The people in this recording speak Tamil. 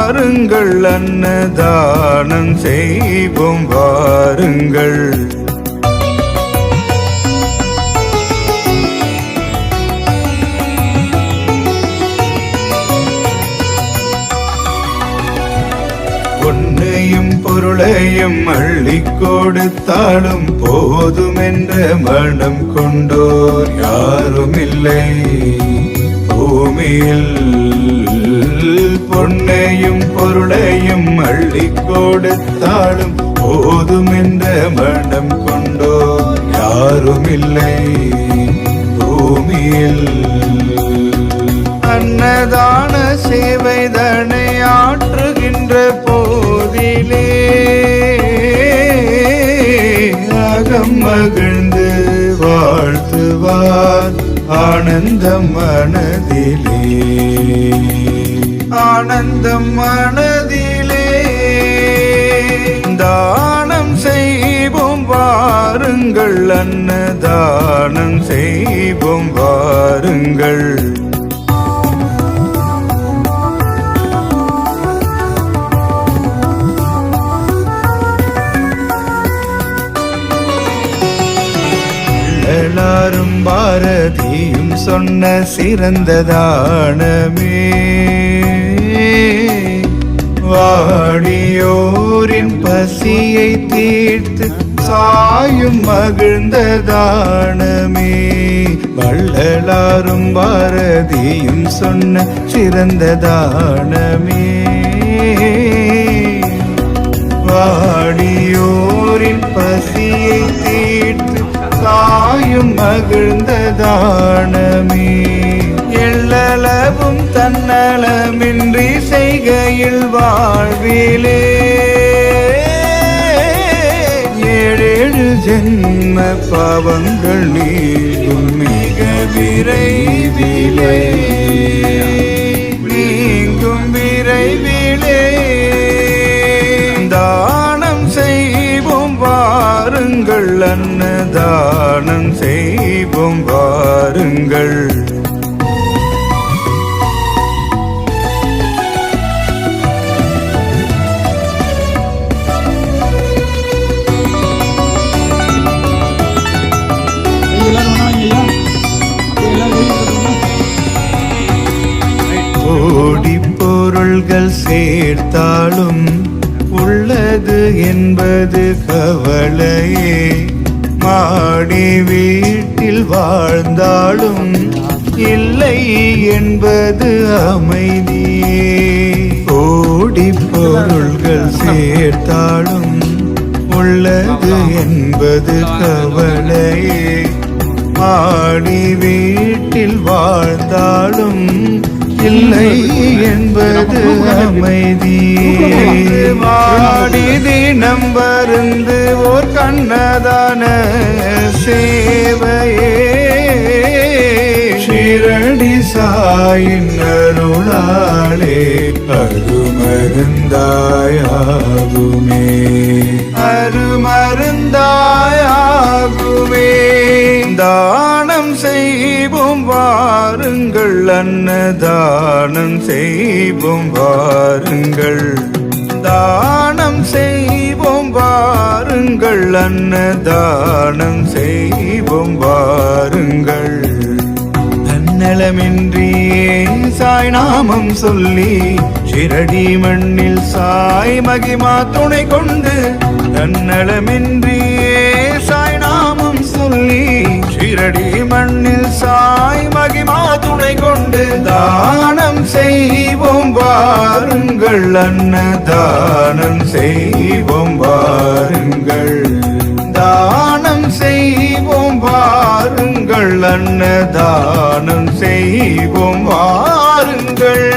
வாருங்கள், அன்னதானம் செய்வோம் வாருங்கள். பொன்னையும் பொருளையும் அள்ளி கொடுத்தாலும் போதும் என்ற மனம் கொண்டோர் யாரும் இல்லை பூமியில். பொன்னையும் பொருளையும் அள்ளி கொடுத்தாலும் போதும் என்ற மனம் கொண்டோர் யாரும் இல்லை பூமியில். அன்னதான சேவைதனை ஆற்றுகின்ற போதிலே அகம் மகிழ்ந்து வாழ்த்துவார் ஆனந்தம் மனதிலே, ஆனந்தம் மனதிலே. தானம் செய்வோம் வாருங்கள், அன்னதானம் செய்வோம் வாருங்கள். எல்லாரும் பாரதியும் சொன்ன சிறந்த தானமே வாடியோரின் பசியை தீர்த்து சாயும் மகிழ்ந்த தானமே. வள்ளலாரும் பாரதியும் சொன்ன சிறந்த தானமே வாடியோரின் பசியை தீர்த்து சாயும் மகிழ்ந்த தானமே. எள்ளளவும் தன்னலமின்றி செய்கையில் வாழ்விலே ஏழேழு ஜென்ம பாவங்கள் நீங்கும் மிக விரைவிலே, நீங்கும் விரைவிலே. தானம் செய்வோம் வாருங்கள், அன்னதானம் செய்வோம் வாருங்கள். கோடி பொருள்கள் சேர்த்தாலும் உள்ளது என்பது கவலையே, மாடி வீட்டில் வாழ்ந்தாலும் இல்லை என்பது அமைதியே. கோடி பொருள்கள் சேர்த்தாலும் உள்ளது என்பது கவலையே, மாடி வீட்டில் வாழ்ந்தாலும் இல்லை என்பது அமைதியே. வாடி தினம் வருந்து ஓர் கண்ணதான சேவையே ஷிரடி சாயின் அருளாலே அருமருந்தாயாகுமே, அருமருந்தாயாகுமே. தானம் செய்வோம் வாருங்கள், அன்னதானம் செய்வோம் வாருங்கள். தானம் செய்வோம் வாருங்கள், அன்னதானம் செய்வோம் வாருங்கள். தன்னலமின்றியே சாய் நாமம் சொல்லி ஷிரடி மண்ணில் சாய் மகிமா துணை கொண்டு, தன்னலமின்றியே சாய் நாமம் சொல்லி ஷிரடி மண்ணில் சாய் மகிமா துணை கொண்டு. தானம் செய்வோம் வாருங்கள், அன்னதானம் செய்வோம் வாருங்கள். தானம் செய்வோம் வாருங்கள், அன்னதானம் செய்வோம் வாருங்கள்.